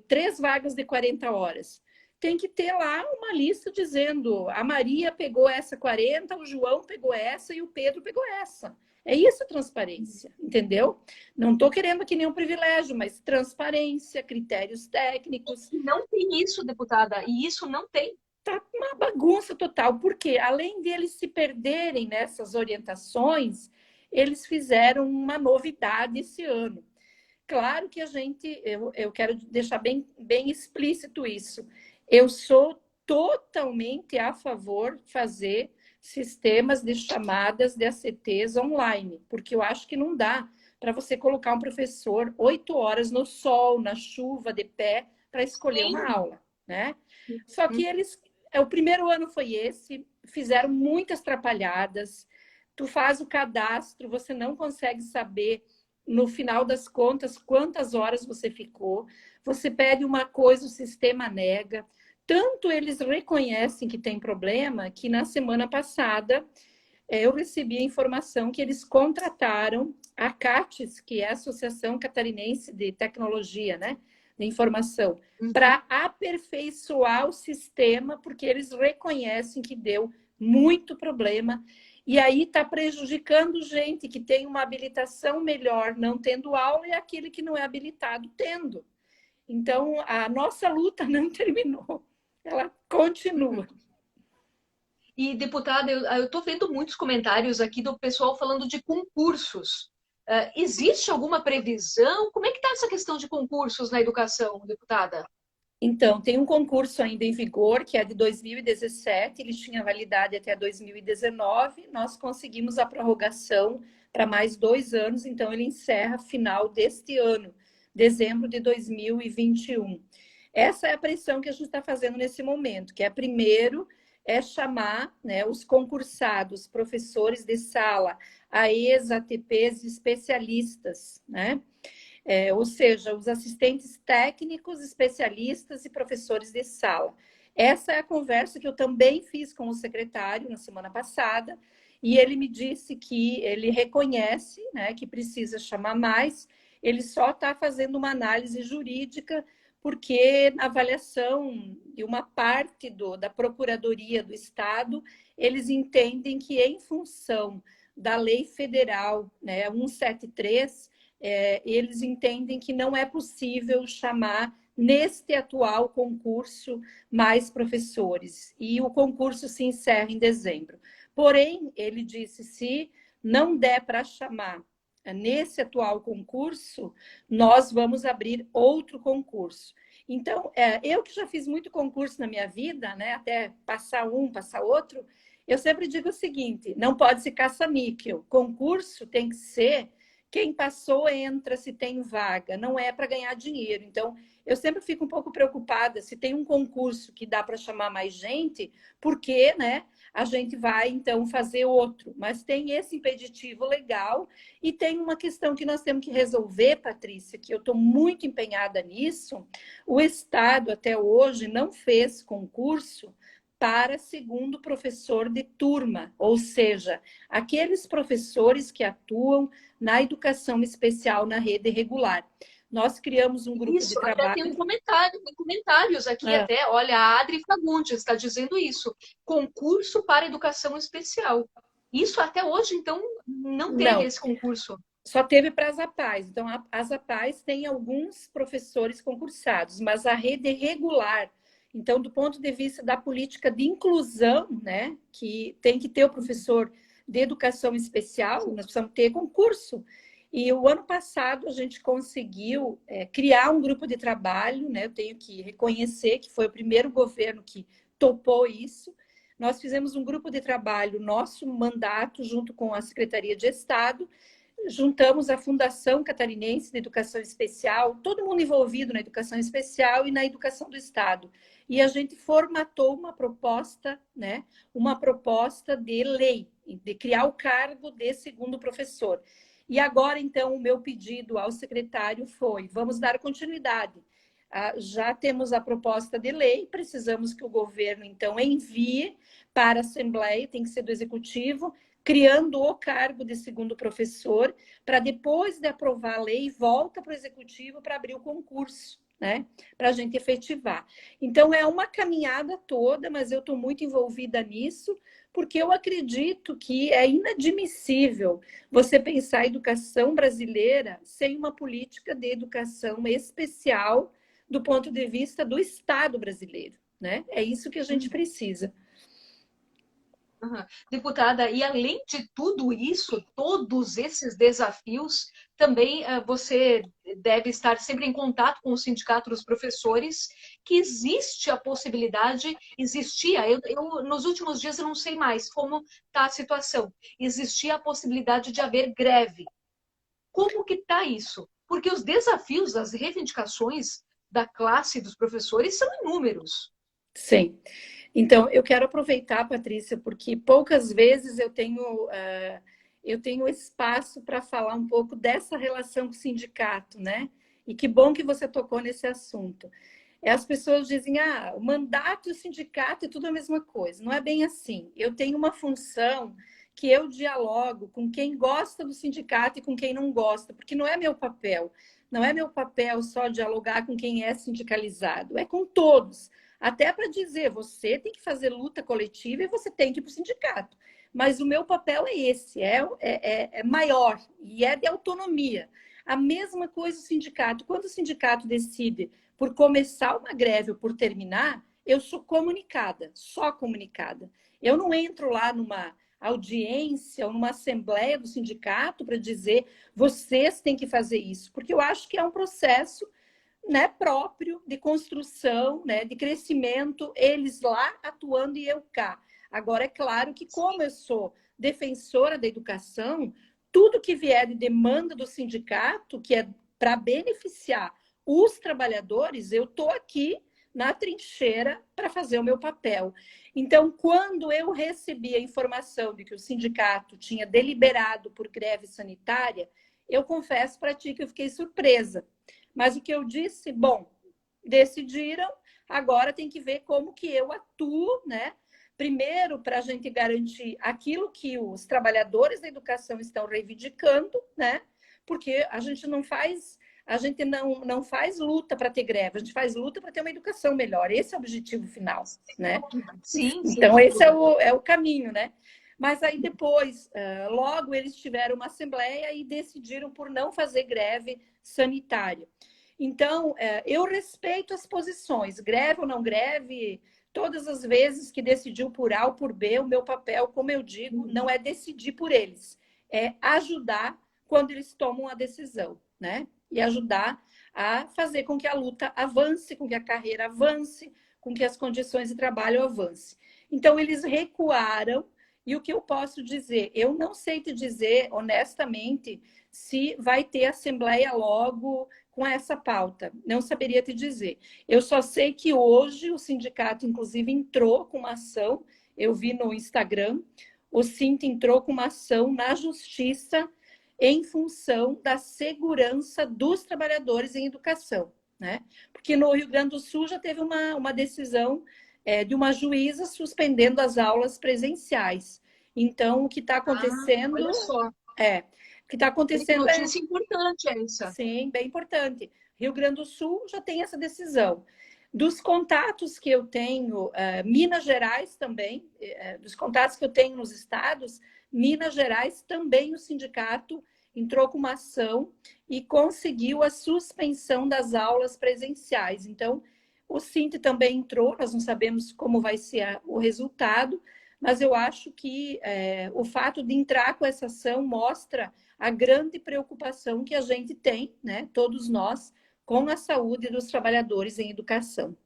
três vagas de 40 horas, tem que ter lá uma lista dizendo a Maria pegou essa 40, o João pegou essa e o Pedro pegou essa. É isso a transparência, entendeu? Não estou querendo aqui nenhum privilégio, mas transparência, critérios técnicos. E não tem isso, deputada, e isso não tem. Tá uma bagunça total, porque além deles se perderem nessas orientações, eles fizeram uma novidade esse ano. Claro que eu quero deixar bem explícito isso. Eu sou totalmente a favor de fazer sistemas de chamadas de ACTs online, porque eu acho que não dá para você colocar um professor 8 horas no sol, na chuva, de pé, para escolher uma aula, né? Só que o primeiro ano foi esse, fizeram muitas atrapalhadas, tu faz o cadastro, você não consegue saber no final das contas quantas horas você ficou, você pede uma coisa, o sistema nega. Tanto eles reconhecem que tem problema, que na semana passada eu recebi a informação que eles contrataram a CATES, que é a Associação Catarinense de Tecnologia, né, de Informação, para aperfeiçoar o sistema, porque eles reconhecem que deu muito problema. E aí está prejudicando gente que tem uma habilitação melhor não tendo aula e aquele que não é habilitado tendo. Então, a nossa luta não terminou, ela continua. E, deputada, eu estou vendo muitos comentários aqui do pessoal falando de concursos. Existe alguma previsão? Como é que está essa questão de concursos na educação, deputada? Então, tem um concurso ainda em vigor, que é de 2017, ele tinha validade até 2019, nós conseguimos a prorrogação para mais 2 anos, então ele encerra final deste ano, dezembro de 2021. Essa é a pressão que a gente está fazendo nesse momento, que primeiro chamar, né, os concursados, professores de sala, AEs, ATPs, especialistas, né? Ou seja, os assistentes técnicos, especialistas e professores de sala. Essa é a conversa que eu também fiz com o secretário na semana passada, e ele me disse que ele reconhece, né, que precisa chamar mais, ele só está fazendo uma análise jurídica, porque na avaliação de uma parte da Procuradoria do Estado, eles entendem que em função da lei federal, né, 173, eles entendem que não é possível chamar neste atual concurso mais professores. E o concurso se encerra em dezembro. Porém, ele disse, se não der para chamar nesse atual concurso, nós vamos abrir outro concurso. Então, eu que já fiz muito concurso na minha vida, né, até passar um, passar outro, eu sempre digo o seguinte, não pode ser caça-níquel. Concurso tem que ser quem passou entra, se tem vaga, não é para ganhar dinheiro. Então, eu sempre fico um pouco preocupada se tem um concurso que dá para chamar mais gente, porque, né, a gente vai, então, fazer outro. Mas tem esse impeditivo legal e tem uma questão que nós temos que resolver, Patrícia, que eu estou muito empenhada nisso. O Estado, até hoje, não fez concurso para segundo professor de turma, ou seja, aqueles professores que atuam na educação especial na rede regular. Nós criamos um grupo de trabalho... Tem comentários aqui até, olha, a Adri Fagundes está dizendo isso, concurso para educação especial. Isso até hoje, então, não teve Não, esse concurso. só teve para as APAES. Então, as APAES têm alguns professores concursados, mas a rede é regular. Então, do ponto de vista da política de inclusão, né, que tem que ter o professor de educação especial, nós precisamos ter concurso. E o ano passado a gente conseguiu criar um grupo de trabalho, né, eu tenho que reconhecer que foi o primeiro governo que topou isso. Nós fizemos um grupo de trabalho, nosso mandato, junto com a Secretaria de Estado, juntamos a Fundação Catarinense de Educação Especial, todo mundo envolvido na educação especial e na educação do Estado. E a gente formatou uma proposta, né, uma proposta de lei, de criar o cargo de segundo professor. E agora, então, o meu pedido ao secretário foi: vamos dar continuidade. Já temos a proposta de lei, precisamos que o governo, então, envie para a Assembleia, tem que ser do Executivo, criando o cargo de segundo professor, para depois de aprovar a lei, volta para o Executivo para abrir o concurso, né? Para a gente efetivar. Então, é uma caminhada toda, mas eu estou muito envolvida nisso, porque eu acredito que é inadmissível você pensar a educação brasileira sem uma política de educação especial do ponto de vista do Estado brasileiro, né? É isso que a gente precisa. Uhum. Deputada, e além de tudo isso, todos esses desafios, também você deve estar sempre em contato com o Sindicato dos Professores, que existe a possibilidade, existia, nos últimos dias eu não sei mais como está a situação, existia a possibilidade de haver greve. Como que está isso? Porque os desafios, as reivindicações da classe dos professores são inúmeros. Sim. Então, eu quero aproveitar, Patrícia, porque poucas vezes eu tenho espaço para falar um pouco dessa relação com o sindicato, né? E que bom que você tocou nesse assunto. As pessoas dizem, o mandato e o sindicato é tudo a mesma coisa. Não é bem assim. Eu tenho uma função que eu dialogo com quem gosta do sindicato e com quem não gosta, porque não é meu papel. Não é meu papel só dialogar com quem é sindicalizado, é com todos. Até para dizer, você tem que fazer luta coletiva e você tem que ir para o sindicato. Mas o meu papel é esse, é maior e é de autonomia. A mesma coisa o sindicato. Quando o sindicato decide por começar uma greve ou por terminar, eu sou comunicada, só comunicada. Eu não entro lá numa audiência ou numa assembleia do sindicato para dizer vocês têm que fazer isso, porque eu acho que é um processo, né, próprio de construção, né, de crescimento, eles lá atuando e eu cá. Agora, é claro que como eu sou defensora da educação, tudo que vier de demanda do sindicato, que é para beneficiar os trabalhadores, eu estou aqui na trincheira para fazer o meu papel. Então, quando eu recebi a informação de que o sindicato tinha deliberado por greve sanitária, eu confesso para ti que eu fiquei surpresa. Mas o que eu disse, bom, decidiram, agora tem que ver como que eu atuo, né? Primeiro, para a gente garantir aquilo que os trabalhadores da educação estão reivindicando, né? Porque a gente não faz luta para ter greve, a gente faz luta para ter uma educação melhor. Esse é o objetivo final, né? Sim, Então, sem esse dúvida. é o caminho, né? Mas aí depois, logo eles tiveram uma assembleia e decidiram por não fazer greve sanitária. Então, eu respeito as posições, greve ou não greve, todas as vezes que decidiu por A ou por B, o meu papel, como eu digo, não é decidir por eles, é ajudar quando eles tomam a decisão, né? E ajudar a fazer com que a luta avance, com que a carreira avance, com que as condições de trabalho avancem. Então, eles recuaram, e o que eu posso dizer? Eu não sei te dizer, honestamente, se vai ter assembleia logo com essa pauta. Não saberia te dizer. Eu só sei que hoje o sindicato, inclusive, entrou com uma ação, eu vi no Instagram, o Sint entrou com uma ação na justiça em função da segurança dos trabalhadores em educação, né? Porque no Rio Grande do Sul já teve uma decisão de uma juíza suspendendo as aulas presenciais. Então, o que está acontecendo Olha só. o que está Olha que acontecendo notícia importante essa. sim, bem importante. Rio Grande do Sul já tem essa decisão. Dos contatos que eu tenho, Minas Gerais também, dos contatos que eu tenho nos estados, Minas Gerais também o sindicato entrou com uma ação e conseguiu a suspensão das aulas presenciais. Então, o Sinte também entrou, nós não sabemos como vai ser o resultado, mas eu acho que o fato de entrar com essa ação mostra a grande preocupação que a gente tem, né, todos nós, com a saúde dos trabalhadores em educação.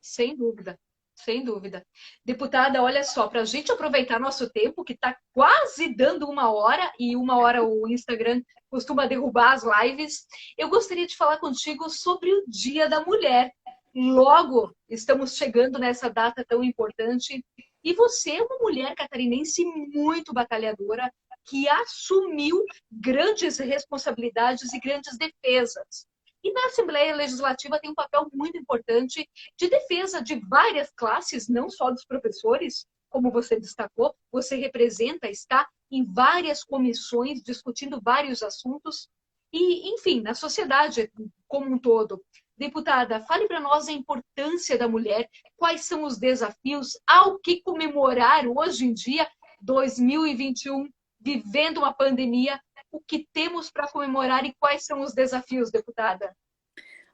Sem dúvida, sem dúvida. Deputada, olha só, para a gente aproveitar nosso tempo, que está quase dando 1 hora, e 1 hora o Instagram costuma derrubar as lives, eu gostaria de falar contigo sobre o Dia da Mulher. Logo, estamos chegando nessa data tão importante, e você é uma mulher catarinense muito batalhadora, que assumiu grandes responsabilidades e grandes defesas. E na Assembleia Legislativa tem um papel muito importante de defesa de várias classes, não só dos professores, como você destacou, você representa, está em várias comissões discutindo vários assuntos e, enfim, na sociedade como um todo. Deputada, fale para nós a importância da mulher, quais são os desafios, ao que comemorar hoje em dia, 2021, vivendo uma pandemia, o que temos para comemorar e quais são os desafios, deputada?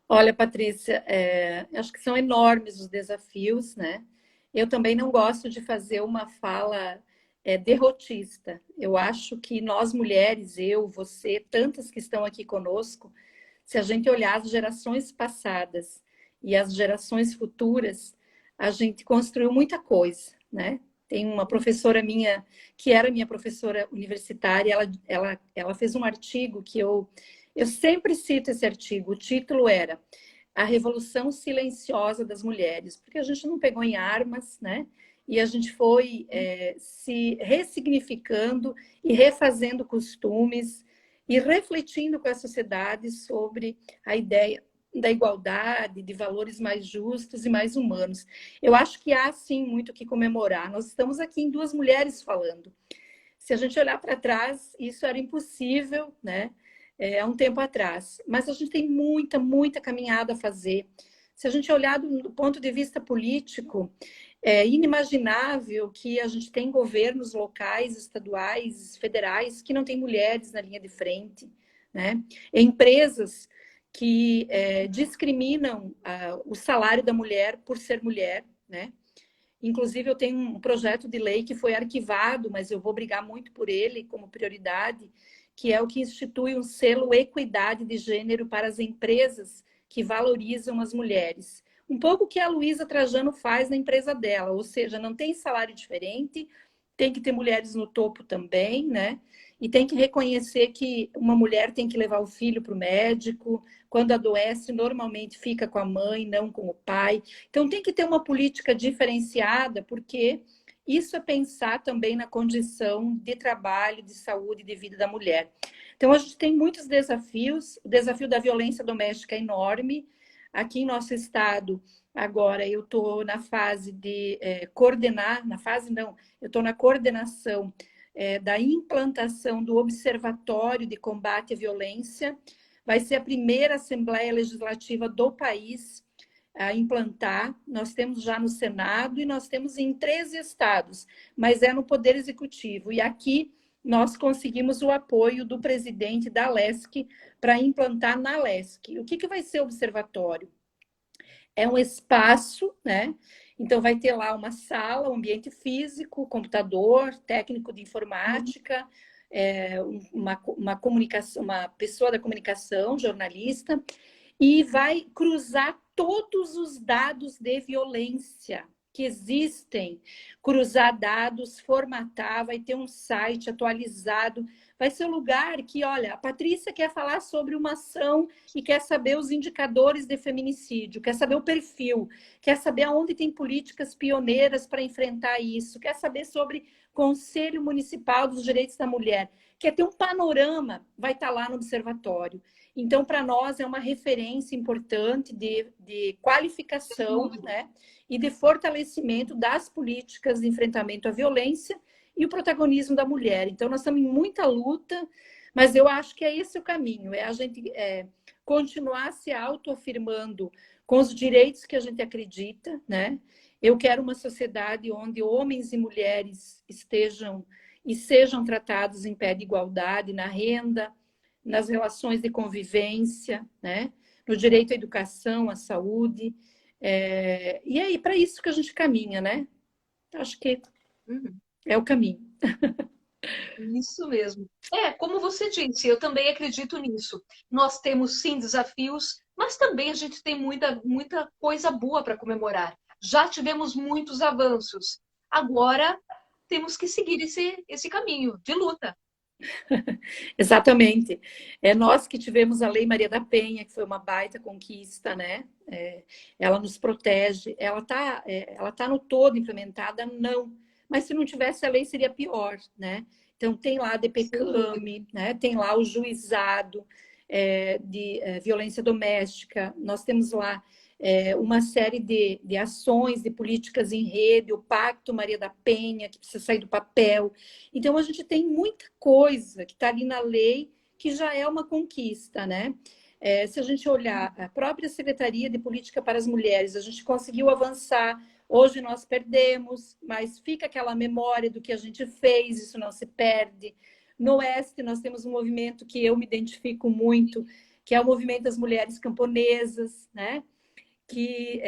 Olha, Patrícia, acho que são enormes os desafios, né? Eu também não gosto de fazer uma fala derrotista. Eu acho que nós mulheres, eu, você, tantas que estão aqui conosco, se a gente olhar as gerações passadas e as gerações futuras, a gente construiu muita coisa, né? Tem uma professora minha, que era minha professora universitária, ela fez um artigo que eu sempre cito esse artigo. O título era A Revolução Silenciosa das Mulheres, porque a gente não pegou em armas, né? E a gente foi se ressignificando e refazendo costumes e refletindo com a sociedade sobre a ideia da igualdade, de valores mais justos e mais humanos. Eu acho que há, sim, muito o que comemorar. Nós estamos aqui em duas mulheres falando. Se a gente olhar para trás, isso era impossível, né? Há um tempo atrás. Mas a gente tem muita, muita caminhada a fazer. Se a gente olhar do ponto de vista político, é inimaginável que a gente tem governos locais, estaduais, federais, que não têm mulheres na linha de frente, né? Empresas que discriminam o salário da mulher por ser mulher, né? Inclusive, eu tenho um projeto de lei que foi arquivado, mas eu vou brigar muito por ele como prioridade, que é o que institui um selo Equidade de Gênero para as empresas que valorizam as mulheres. Um pouco o que a Luísa Trajano faz na empresa dela, ou seja, não tem salário diferente, tem que ter mulheres no topo também, né? E tem que reconhecer que uma mulher tem que levar o filho para o médico, quando adoece, normalmente fica com a mãe, não com o pai. Então, tem que ter uma política diferenciada, porque isso é pensar também na condição de trabalho, de saúde, de vida da mulher. Então, a gente tem muitos desafios. O desafio da violência doméstica é enorme. Aqui em nosso estado, agora, eu estou na fase de coordenar, na fase não, eu estou na coordenação da implantação do Observatório de Combate à Violência. Vai ser a primeira Assembleia Legislativa do país a implantar. Nós temos já no Senado e nós temos em 13 estados, mas é no Poder Executivo. E aqui nós conseguimos o apoio do presidente da LESC para implantar na LESC. O que vai ser o observatório? É um espaço, né? Então, vai ter lá uma sala, um ambiente físico, computador, técnico de informática, uma comunicação, uma pessoa da comunicação, jornalista, e vai cruzar todos os dados de violência que existem, cruzar dados, formatar, vai ter um site atualizado, vai ser um lugar que, olha, a Patrícia quer falar sobre uma ação e quer saber os indicadores de feminicídio, quer saber o perfil, quer saber aonde tem políticas pioneiras para enfrentar isso, quer saber sobre Conselho Municipal dos Direitos da Mulher, quer ter um panorama, vai estar lá no observatório. Então, para nós, é uma referência importante de qualificação, né, e de fortalecimento das políticas de enfrentamento à violência e o protagonismo da mulher. Então, nós estamos em muita luta, mas eu acho que é esse o caminho, é a gente continuar se autoafirmando com os direitos que a gente acredita, né? Eu quero uma sociedade onde homens e mulheres estejam e sejam tratados em pé de igualdade na renda, nas relações de convivência, né? No direito à educação, à saúde. E aí, para isso que a gente caminha, né? Acho que Uhum. é o caminho. Isso mesmo. Como você disse, eu também acredito nisso. Nós temos sim desafios, mas também a gente tem muita coisa boa para comemorar. Já tivemos muitos avanços. Agora temos que seguir esse caminho de luta. Exatamente. É nós que tivemos a Lei Maria da Penha, que foi uma baita conquista, né? Ela nos protege. Ela tá no todo implementada? Não. Mas se não tivesse a lei, seria pior, né? Então, tem lá a DPCAM, né? Tem lá o juizado de violência doméstica. Nós temos lá uma série de ações, de políticas em rede, o Pacto Maria da Penha, que precisa sair do papel. Então, a gente tem muita coisa que está ali na lei que já é uma conquista, né? Se a gente olhar a própria Secretaria de Política para as Mulheres, a gente conseguiu avançar. Hoje nós perdemos, mas fica aquela memória do que a gente fez, isso não se perde. No Oeste, nós temos um movimento que eu me identifico muito, que é o movimento das mulheres camponesas, né? Que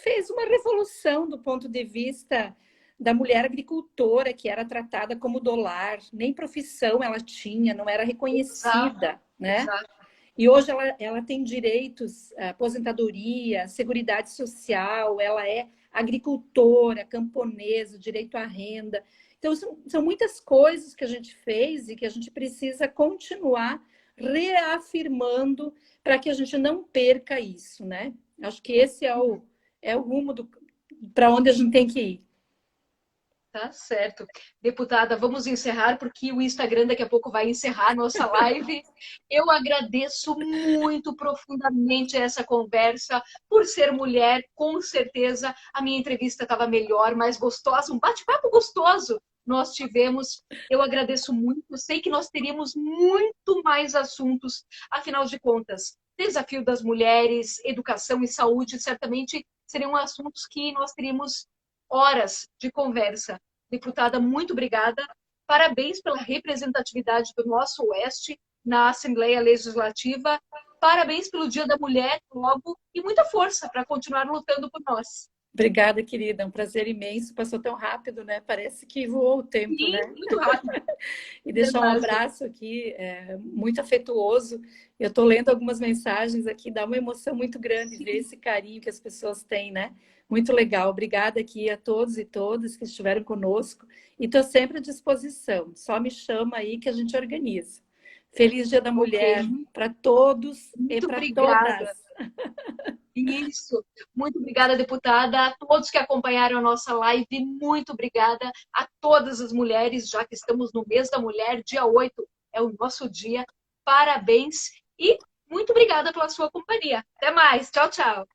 fez uma revolução do ponto de vista da mulher agricultora, que era tratada como dólar, nem profissão ela tinha, não era Exato, reconhecida, né? exato. E hoje ela tem direitos, aposentadoria, seguridade social, ela é agricultora, camponesa, direito à renda. Então, são muitas coisas que a gente fez e que a gente precisa continuar reafirmando para que a gente não perca isso, né? Acho que esse é o rumo para onde a gente tem que ir. Tá certo. Deputada, vamos encerrar, porque o Instagram daqui a pouco vai encerrar a nossa live. Eu agradeço muito profundamente essa conversa. Por ser mulher, com certeza a minha entrevista estava melhor, mais gostosa, um bate-papo gostoso nós tivemos. Eu agradeço muito. Sei que nós teríamos muito mais assuntos, afinal de contas, desafio das mulheres, educação e saúde, certamente seriam assuntos que nós teríamos horas de conversa. Deputada, muito obrigada. Parabéns pela representatividade do nosso Oeste na Assembleia Legislativa. Parabéns pelo Dia da Mulher, logo, e muita força para continuar lutando por nós. Obrigada, querida. É um prazer imenso. Passou tão rápido, né? Parece que voou o tempo, Sim, né? muito rápido. E deixar um abraço aqui, muito afetuoso. Eu estou lendo algumas mensagens aqui, dá uma emoção muito grande ver esse carinho que as pessoas têm, né? Muito legal. Obrigada aqui a todos e todas que estiveram conosco. E estou sempre à disposição. Só me chama aí que a gente organiza. Feliz Dia da Mulher para todos e para todas. Isso. Muito obrigada, deputada. A todos que acompanharam a nossa live, muito obrigada. A todas as mulheres, já que estamos no mês da mulher, dia 8 é o nosso dia. Parabéns e muito obrigada pela sua companhia. Até mais. Tchau, tchau.